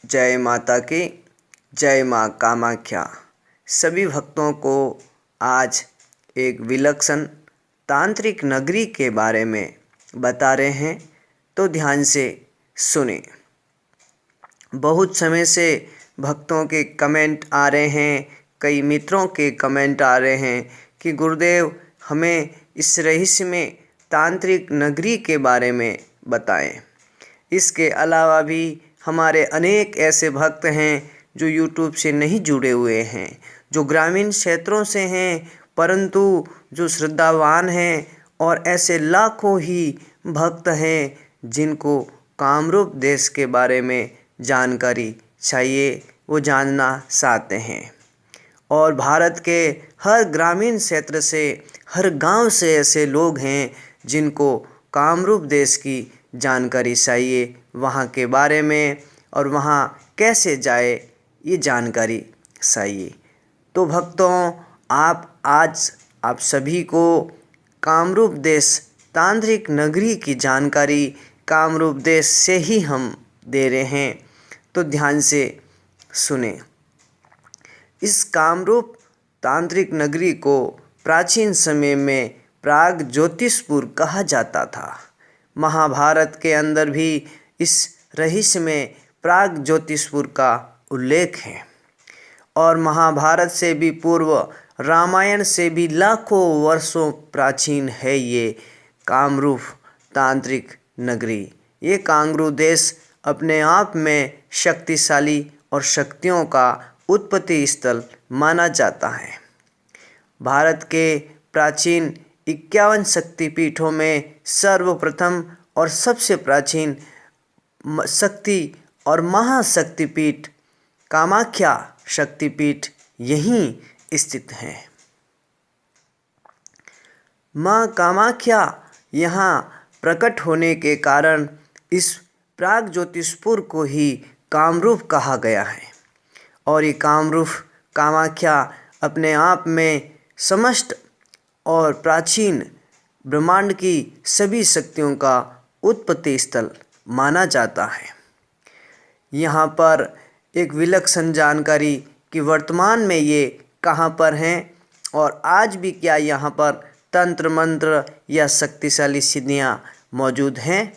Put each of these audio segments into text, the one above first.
जय माता की। जय माँ कामाख्या। सभी भक्तों को आज एक विलक्षण तांत्रिक नगरी के बारे में बता रहे हैं, तो ध्यान से सुने। बहुत समय से भक्तों के कमेंट आ रहे हैं, कई मित्रों के कमेंट आ रहे हैं कि गुरुदेव हमें इस रहस्य में तांत्रिक नगरी के बारे में बताएं। इसके अलावा भी हमारे अनेक ऐसे भक्त हैं जो यूट्यूब से नहीं जुड़े हुए हैं, जो ग्रामीण क्षेत्रों से हैं, परंतु जो श्रद्धावान हैं, और ऐसे लाखों ही भक्त हैं जिनको कामरूप देश के बारे में जानकारी चाहिए, वो जानना चाहते हैं। और भारत के हर ग्रामीण क्षेत्र से, हर गांव से ऐसे लोग हैं जिनको कामरूप देश की जानकारी चाहिए, वहाँ के बारे में और वहाँ कैसे जाए ये जानकारी चाहिए। तो भक्तों, आप सभी को कामरूप देश तांत्रिक नगरी की जानकारी कामरूप देश से ही हम दे रहे हैं, तो ध्यान से सुने। इस कामरूप तांत्रिक नगरी को प्राचीन समय में प्राग ज्योतिषपुर कहा जाता था। महाभारत के अंदर भी इस रहस्य में प्राग ज्योतिषपुर का उल्लेख है, और महाभारत से भी पूर्व, रामायण से भी लाखों वर्षों प्राचीन है ये कामरूप तांत्रिक नगरी। ये कांगरू देश अपने आप में शक्तिशाली और शक्तियों का उत्पत्ति स्थल माना जाता है। भारत के प्राचीन 51 शक्तिपीठों में सर्वप्रथम और सबसे प्राचीन शक्ति और महाशक्तिपीठ कामाख्या शक्तिपीठ यहीं स्थित है। माँ कामाख्या यहाँ प्रकट होने के कारण इस प्राग ज्योतिषपुर को ही कामरूप कहा गया है। और ये कामरूप कामाख्या अपने आप में समस्त और प्राचीन ब्रह्मांड की सभी शक्तियों का उत्पत्ति स्थल माना जाता है। यहाँ पर एक विलक्षण जानकारी कि वर्तमान में ये कहाँ पर हैं और आज भी क्या यहाँ पर तंत्र मंत्र या शक्तिशाली सिद्धियाँ मौजूद हैं,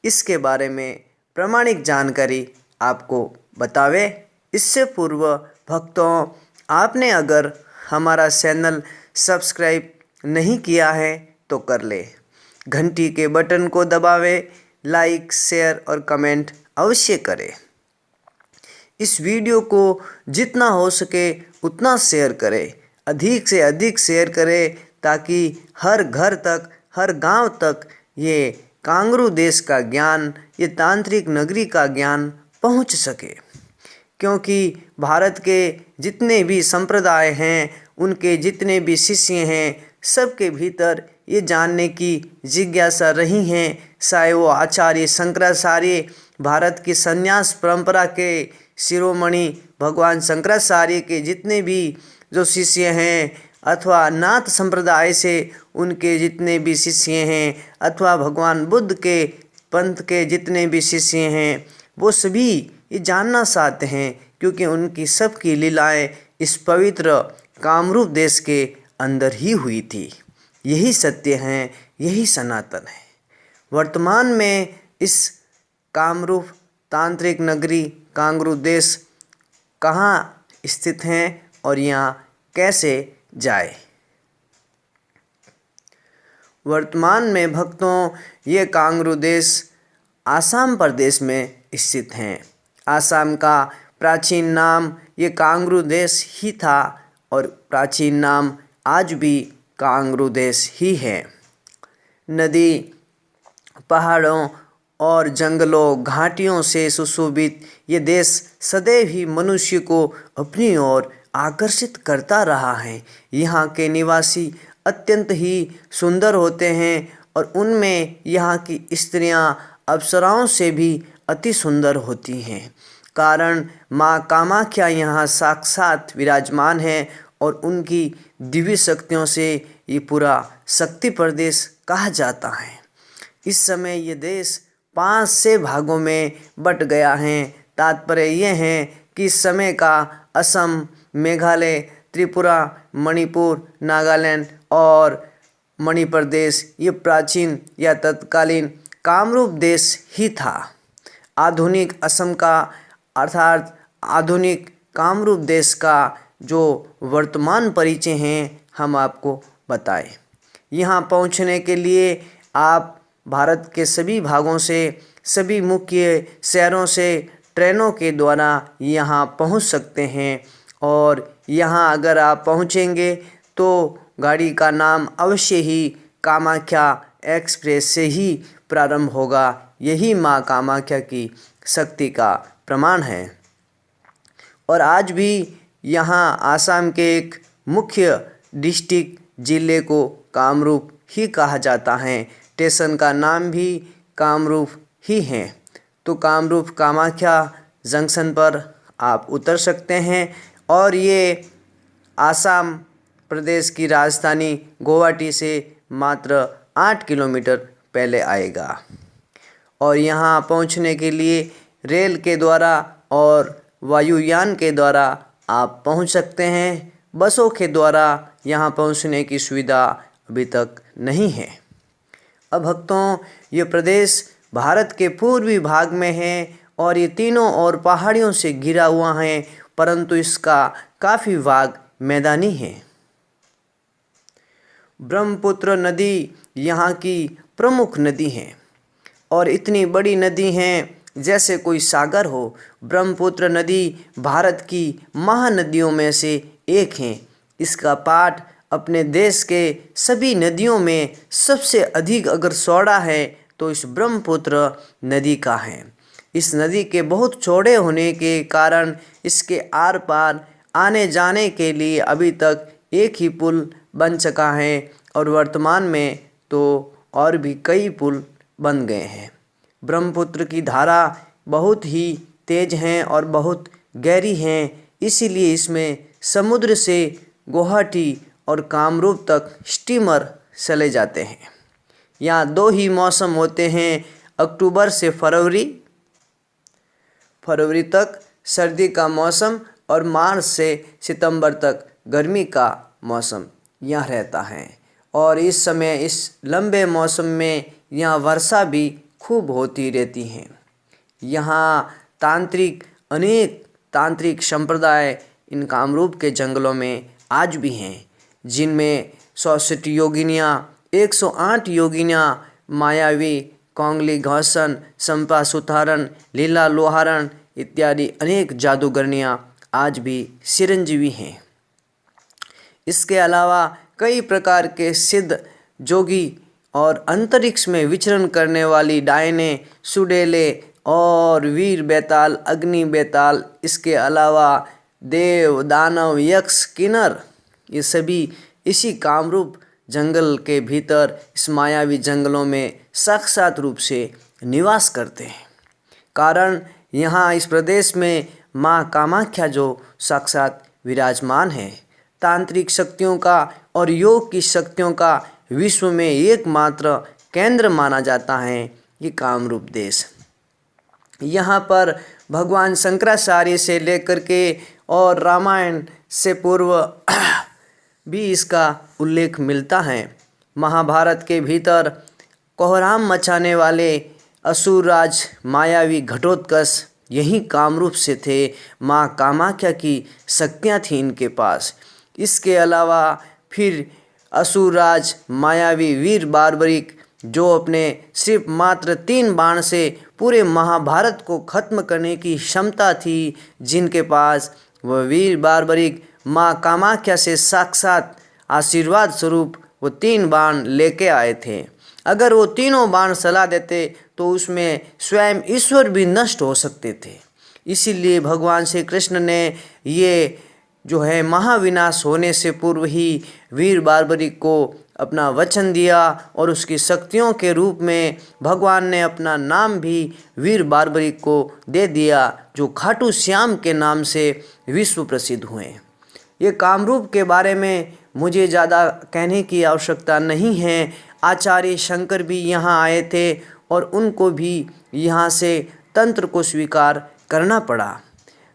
इसके बारे में प्रामाणिक जानकारी आपको बतावे। इससे पूर्व भक्तों, आपने अगर हमारा चैनल सब्सक्राइब नहीं किया है तो कर ले, घंटी के बटन को दबावे, लाइक शेयर और कमेंट अवश्य करें। इस वीडियो को जितना हो सके उतना शेयर करें, अधिक से अधिक शेयर करें, ताकि हर घर तक, हर गांव तक ये कांगरू देश का ज्ञान, ये तांत्रिक नगरी का ज्ञान पहुंच सके। क्योंकि भारत के जितने भी संप्रदाय हैं, उनके जितने भी शिष्य हैं, सबके भीतर ये जानने की जिज्ञासा रही है। चाहे वो आचार्य शंकराचार्य, भारत की संन्यास परंपरा के शिरोमणि भगवान शंकराचार्य के जितने भी जो शिष्य हैं, अथवा नाथ संप्रदाय से उनके जितने भी शिष्य हैं, अथवा भगवान बुद्ध के पंथ के जितने भी शिष्य हैं, वो सभी ये जानना चाहते हैं, क्योंकि उनकी सबकी लीलाएं इस पवित्र कामरूप देश के अंदर ही हुई थी। यही सत्य हैं, यही सनातन है। वर्तमान में इस कामरूप तांत्रिक नगरी कांगरू देश कहाँ स्थित हैं और यहाँ कैसे जाए। वर्तमान में भक्तों, ये कांगरू देश आसाम प्रदेश में स्थित हैं। आसाम का प्राचीन नाम ये कांगरू देश ही था, और प्राचीन नाम आज भी कांगरू देश ही है। नदी, पहाड़ों और जंगलों, घाटियों से सुशोभित ये देश सदैव ही मनुष्य को अपनी ओर आकर्षित करता रहा है। यहाँ के निवासी अत्यंत ही सुंदर होते हैं, और उनमें यहाँ की स्त्रियाँ अप्सराओं से भी अति सुंदर होती हैं। कारण माँ कामाख्या यहाँ साक्षात विराजमान है, और उनकी दिव्य शक्तियों से ये पूरा शक्ति प्रदेश कहा जाता है। इस समय ये देश 5 से भागों में बट गया है। तात्पर्य ये है कि इस समय का असम, मेघालय, त्रिपुरा, मणिपुर, नागालैंड और मणि प्रदेश ये प्राचीन या तत्कालीन कामरूप देश ही था। आधुनिक असम का अर्थात आधुनिक कामरूप देश का जो वर्तमान परिचय हैं हम आपको बताएं। यहाँ पहुँचने के लिए आप भारत के सभी भागों से, सभी मुख्य शहरों से ट्रेनों के द्वारा यहाँ पहुँच सकते हैं। और यहाँ अगर आप पहुँचेंगे तो गाड़ी का नाम अवश्य ही कामाख्या एक्सप्रेस से ही प्रारंभ होगा। यही माँ कामाख्या की शक्ति का प्रमाण है। और आज भी यहाँ आसाम के एक मुख्य डिस्ट्रिक्ट जिले को कामरूप ही कहा जाता है। स्टेशन का नाम भी कामरूप ही है। तो कामरूप कामाख्या जंक्शन पर आप उतर सकते हैं और ये आसाम प्रदेश की राजधानी गुवाहाटी से मात्र 8 किलोमीटर पहले आएगा। और यहाँ पहुँचने के लिए रेल के द्वारा और वायुयान के द्वारा आप पहुँच सकते हैं। बसों के द्वारा यहाँ पहुँचने की सुविधा अभी तक नहीं है। अब भक्तों, ये प्रदेश भारत के पूर्वी भाग में है और ये तीनों ओर पहाड़ियों से घिरा हुआ है, परंतु इसका काफ़ी भाग मैदानी है। ब्रह्मपुत्र नदी यहाँ की प्रमुख नदी है और इतनी बड़ी नदी है जैसे कोई सागर हो। ब्रह्मपुत्र नदी भारत की महानदियों में से एक है। इसका पाठ अपने देश के सभी नदियों में सबसे अधिक अगर चौड़ा है तो इस ब्रह्मपुत्र नदी का है। इस नदी के बहुत चौड़े होने के कारण इसके आर पार आने जाने के लिए अभी तक एक ही पुल बन सका है और वर्तमान में तो और भी कई पुल बन गए हैं। ब्रह्मपुत्र की धारा बहुत ही तेज हैं और बहुत गहरी हैं, इसीलिए इसमें समुद्र से गुवाहाटी और कामरूप तक स्टीमर चले जाते हैं। यहाँ 2 ही मौसम होते हैं, अक्टूबर से फरवरी तक सर्दी का मौसम और मार्च से सितंबर तक गर्मी का मौसम यहाँ रहता है। और इस समय इस लंबे मौसम में यहाँ वर्षा भी खूब होती रहती है। यहाँ अनेक तांत्रिक संप्रदाय इन कामरूप के जंगलों में आज भी हैं, जिनमें 64 योगिनियाँ, 108 योगिनियाँ, मायावी, कोंगली घोषण, संपा सुतारन, लीला लोहारन इत्यादि अनेक जादूगरनियाँ आज भी चिरंजीवी हैं। इसके अलावा कई प्रकार के सिद्ध जोगी और अंतरिक्ष में विचरण करने वाली डायने, सुडेले और वीर बेताल, अग्नि बेताल, इसके अलावा देव, दानव, यक्ष, किन्नर ये सभी इसी कामरूप जंगल के भीतर इस मायावी जंगलों में साक्षात रूप से निवास करते हैं। कारण यहाँ इस प्रदेश में माँ कामाख्या जो साक्षात विराजमान है। तांत्रिक शक्तियों का और योग की शक्तियों का विश्व में एकमात्र केंद्र माना जाता है ये कामरूप देश। यहाँ पर भगवान शंकराचार्य से लेकर के और रामायण से पूर्व भी इसका उल्लेख मिलता है। महाभारत के भीतर कोहराम मचाने वाले असुरराज मायावी घटोत्कच यही कामरूप से थे। माँ कामाख्या की शक्तियाँ थीं इनके पास। इसके अलावा फिर असुरराज मायावी वीर बार्बरिक जो अपने सिर्फ मात्र 3 बाण से पूरे महाभारत को खत्म करने की क्षमता थी, जिनके पास वह वीर बार्बरिक माँ कामाख्या से साक्षात आशीर्वाद स्वरूप वो 3 बाण लेके आए थे। अगर वो तीनों बाण चला देते तो उसमें स्वयं ईश्वर भी नष्ट हो सकते थे। इसीलिए भगवान श्री कृष्ण ने ये जो है महाविनाश होने से पूर्व ही वीर बार्बरिक को अपना वचन दिया और उसकी शक्तियों के रूप में भगवान ने अपना नाम भी वीर बार्बरिक को दे दिया, जो खाटू श्याम के नाम से विश्व प्रसिद्ध हुए। ये कामरूप के बारे में मुझे ज़्यादा कहने की आवश्यकता नहीं है। आचार्य शंकर भी यहाँ आए थे और उनको भी यहाँ से तंत्र को स्वीकार करना पड़ा।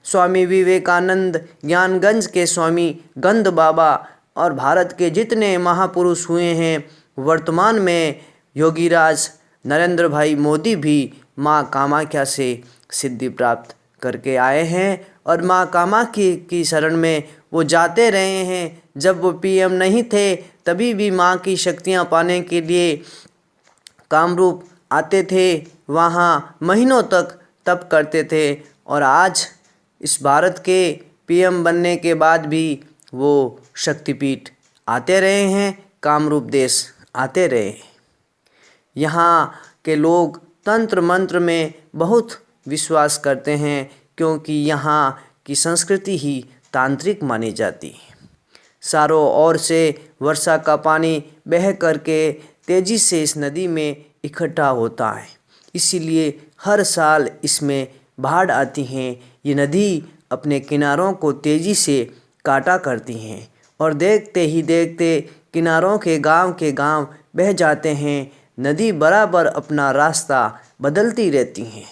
स्वामी विवेकानंद, ज्ञानगंज के स्वामी गंद बाबा और भारत के जितने महापुरुष हुए हैं, वर्तमान में योगीराज नरेंद्र भाई मोदी भी माँ कामाख्या से सिद्धि प्राप्त करके आए हैं और माँ कामाख्या की शरण में वो जाते रहे हैं। जब वो पीएम नहीं थे तभी भी माँ की शक्तियाँ पाने के लिए कामरूप आते थे, वहाँ महीनों तक तप करते थे और आज इस भारत के पीएम बनने के बाद भी वो शक्तिपीठ आते रहे हैं, कामरूप देश आते रहे। यहाँ के लोग तंत्र मंत्र में बहुत विश्वास करते हैं क्योंकि यहाँ की संस्कृति ही तांत्रिक मानी जाती है। चारों ओर से वर्षा का पानी बह करके तेजी से इस नदी में इकट्ठा होता है, इसीलिए हर साल इसमें बाढ़ आती हैं। ये नदी अपने किनारों को तेजी से काटा करती हैं और देखते ही देखते किनारों के गांव बह जाते हैं। नदी बराबर अपना रास्ता बदलती रहती हैं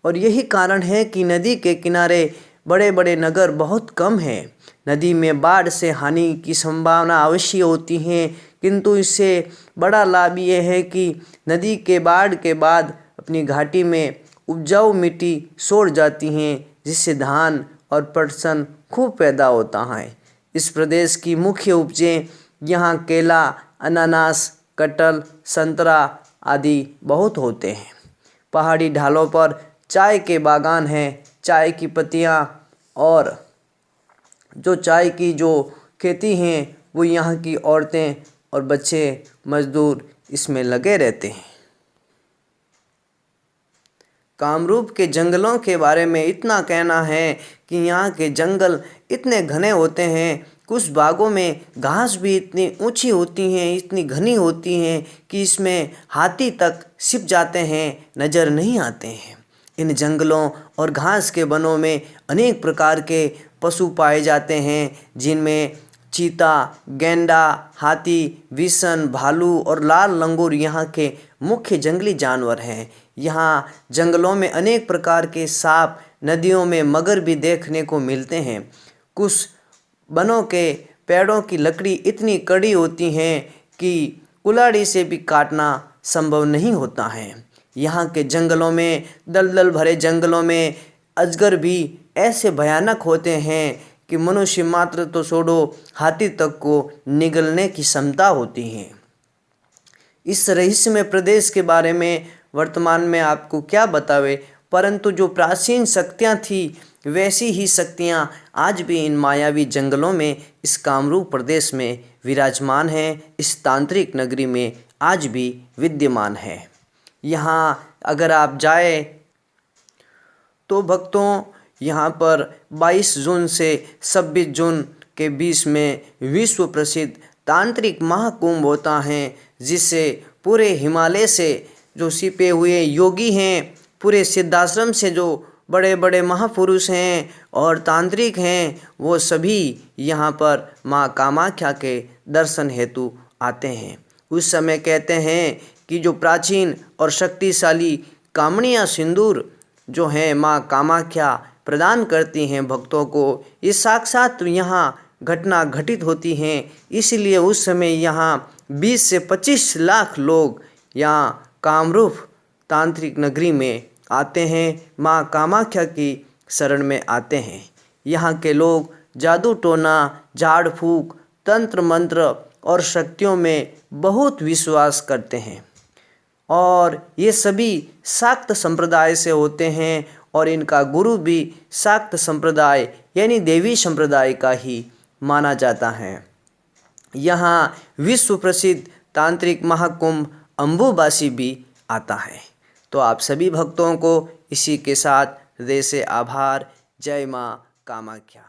और यही कारण है कि नदी के किनारे बड़े बड़े नगर बहुत कम हैं। नदी में बाढ़ से हानि की संभावना अवश्य होती है, किंतु इससे बड़ा लाभ ये है कि नदी के बाढ़ के बाद अपनी घाटी में उपजाऊ मिट्टी सोड़ जाती हैं, जिससे धान और पटसन खूब पैदा होता है। इस प्रदेश की मुख्य उपजें यहाँ केला, अनानास, कटहल, संतरा आदि बहुत होते हैं। पहाड़ी ढालों पर चाय के बागान हैं। चाय की पत्तियाँ और जो चाय की जो खेती हैं वो यहाँ की औरतें और बच्चे मजदूर इसमें लगे रहते हैं। कामरूप के जंगलों के बारे में इतना कहना है कि यहाँ के जंगल इतने घने होते हैं, कुछ बागों में घास भी इतनी ऊंची होती हैं, इतनी घनी होती हैं कि इसमें हाथी तक छिप जाते हैं, नज़र नहीं आते हैं। इन जंगलों और घास के वनों में अनेक प्रकार के पशु पाए जाते हैं, जिनमें चीता, गैंडा, हाथी, विषण, भालू और लाल लंगूर यहाँ के मुख्य जंगली जानवर हैं। यहाँ जंगलों में अनेक प्रकार के सांप, नदियों में मगर भी देखने को मिलते हैं। कुछ वनों के पेड़ों की लकड़ी इतनी कड़ी होती हैं कि कुल्हाड़ी से भी काटना संभव नहीं होता है। यहाँ के जंगलों में, दलदल भरे जंगलों में अजगर भी ऐसे भयानक होते हैं कि मनुष्य मात्र तो छोड़ो, हाथी तक को निगलने की क्षमता होती है। इस रहस्यमय प्रदेश के बारे में वर्तमान में आपको क्या बतावे, परंतु जो प्राचीन शक्तियाँ थी वैसी ही शक्तियाँ आज भी इन मायावी जंगलों में, इस कामरूप प्रदेश में विराजमान हैं, इस तांत्रिक नगरी में आज भी विद्यमान है। यहाँ अगर आप जाए तो भक्तों, यहाँ पर 22 जून से 26 जून के बीच में विश्व प्रसिद्ध तांत्रिक महाकुंभ होता है, जिससे पूरे हिमालय से जो छिपे हुए योगी हैं, पूरे सिद्धाश्रम से जो बड़े बड़े महापुरुष हैं और तांत्रिक हैं, वो सभी यहाँ पर माँ कामाख्या के दर्शन हेतु आते हैं। उस समय कहते हैं कि जो प्राचीन और शक्तिशाली कामणिया सिंदूर जो हैं माँ कामाख्या प्रदान करती हैं भक्तों को, ये साक्षात यहाँ घटना घटित होती हैं। इसलिए उस समय यहाँ 20 से 25 लाख लोग यहाँ कामरूप तांत्रिक नगरी में आते हैं, माँ कामाख्या की शरण में आते हैं। यहाँ के लोग जादू टोना, झाड़ फूक, तंत्र मंत्र और शक्तियों में बहुत विश्वास करते हैं और ये सभी शाक्त संप्रदाय से होते हैं और इनका गुरु भी शाक्त संप्रदाय यानी देवी संप्रदाय का ही माना जाता है। यहाँ विश्व प्रसिद्ध तांत्रिक महाकुंभ अम्बुबासी भी आता है। तो आप सभी भक्तों को इसी के साथ हृदय से आभार। जय माँ कामाख्या।